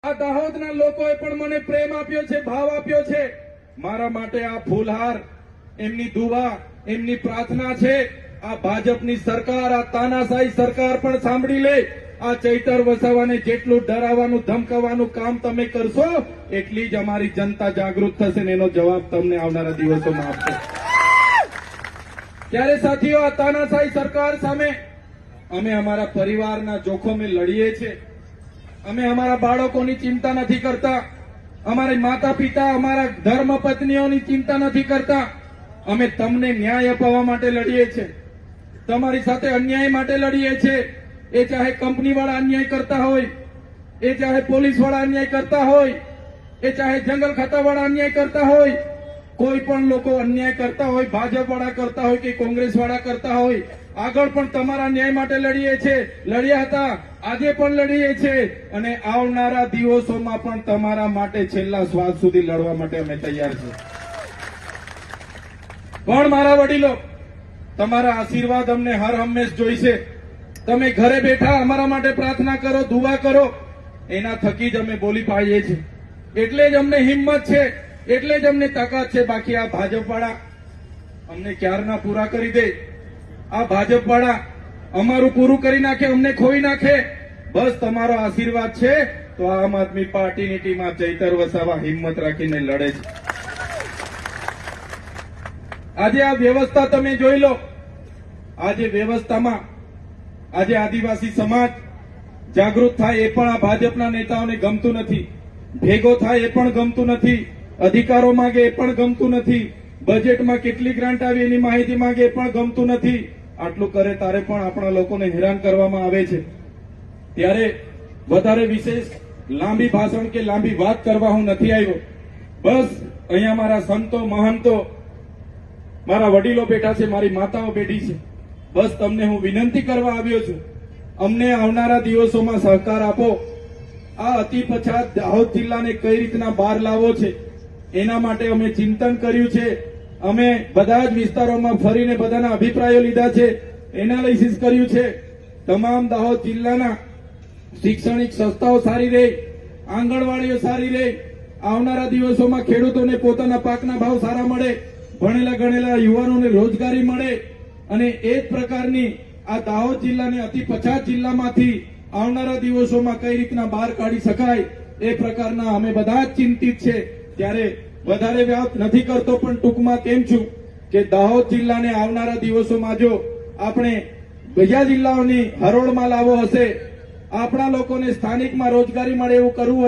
આ દાહોદના લોકોએ પણ મને પ્રેમ આપ્યો છે, ભાવ આપ્યો છે. મારા માટે આ ફૂલહાર એમની દુઆ, એમની પ્રાર્થના છે. આ ભાજપની સરકાર, આ તાનાશાહી સરકાર પણ સાંભળી લે. આ ચૈતર વસાવાને જેટલું ડરાવવાનું, ધમકાવવાનું કામ તમે કરશો, એટલી જ અમારી જનતા જાગૃત થશે ને એનો જવાબ તમને આવનારા દિવસોમાં આપશે. ત્યારે સાથીઓ, આ તાનાશાહી સરકાર સામે અમે અમારા પરિવારના જોખમે લડીએ છીએ. અમે અમારા બાળકોની ચિંતા નથી કરતા, અમારી માતા પિતા, અમારા ધર્મ પત્નીઓની ચિંતા નથી કરતા. અમે તમને ન્યાય અપાવવા માટે લડીએ છીએ, તમારી સાથે અન્યાય માટે લડીએ છીએ. એ ચાહે કંપનીવાળા અન્યાય કરતા હોય, એ ચાહે પોલીસવાળા અન્યાય કરતા હોય, એ ચાહે જંગલ ખાતાવાળા અન્યાય કરતા હોય, કોઈ પણ લોકો અન્યાય કરતા હોય, ભાજપવાળા કરતા હોય કે કોંગ્રેસવાળા કરતા હોય, આગળ પણ તમારા ન્યાય માટે લડીએ છીએ, લડ્યા હતા, આજે પણ લડીએ છીએ અને આવનારા દિવસોમાં પણ તમારા માટે છેલ્લા શ્વાસ સુધી લડવા માટે અમે તૈયાર છીએ. પણ મારા વડીલો, તમારા આશીર્વાદ અમને હર હંમેશ જોઈશે. તમે ઘરે બેઠા અમારા માટે પ્રાર્થના કરો, દુઆ કરો, એના થકી જ અમે બોલી પાડીએ છીએ. એટલે જ અમને હિંમત છે, એટલે જ અમને તાકાત છે. બાકી આ ભાજપવાળા અમને ક્યારના પૂરા કરી દે, આ ભાજપવાળા અમારું પૂરું કરી નાખે, અમને ખોઈ નાખે. બસ તમારો આશીર્વાદ છે તો આમ આદમી પાર્ટીની ટીમ આ ચૈતર વસાવા હિંમત રાખીને લડે છે. આજે આ વ્યવસ્થા તમે જોઈ લો. આજે વ્યવસ્થામાં આજે આદિવાસી સમાજ જાગૃત થાય એ પણ આ ભાજપના નેતાઓને ગમતું નથી. ભેગો થાય એ પણ ગમતું નથી. અધિકારો માંગે એ પણ ગમતું નથી. બજેટમાં કેટલી ગ્રાન્ટ આવી એની માહિતી માંગે એ પણ ગમતું નથી. આટલું કરે તારે પણ આપણા લોકોને હેરાન કરવામાં આવે છે. ત્યારે વધારે વિશેષ લાંબી ભાષણ કે લાંબી વાત કરવા હું નથી આવ્યો. બસ અહીંયા મારા સંતો, મહંતો, મારા વડીલો બેઠા છે, મારી માતાઓ બેઠી છે. બસ તમને હું વિનંતી કરવા આવ્યો છું, અમને આવનારા દિવસોમાં સહકાર આપો. આ અતિ પછાત દાહોદ જિલ્લાને કઈ રીતના બહાર લાવવો છે એના માટે અમે ચિંતન કર્યું છે. અમે બધા જ વિસ્તારોમાં ફરીને બધાના અભિપ્રાયો લીધા છે, એનાલિસિસ કર્યું છે. તમામ દાહોદ જિલ્લાના શૈક્ષણિક સંસ્થાઓ સારી રહે, આંગણવાડીઓ સારી રહે, આવનારા દિવસોમાં ખેડૂતોને પોતાના પાકના ભાવ સારા મળે, ભણેલા ગણેલા યુવાનોને રોજગારી મળે અને એ જ પ્રકારની આ દાહોદ જિલ્લાને અતિ પછાત જિલ્લામાંથી આવનારા દિવસોમાં કઈ રીતના બહાર કાઢી શકાય એ પ્રકારના અમે બધા જ ચિંતિત છે. ત્યારે વધારે વાત નથી કરતો, પણ ટૂંકમાં કેમ છું કે દાહોદ જિલ્લાને આવનારા દિવસોમાં જો આપણે બીજા જિલ્લાઓની હરોળમાં લાવવો હશે, આપણા લોકોને સ્થાનિકમાં રોજગારી મળે એવું કરવું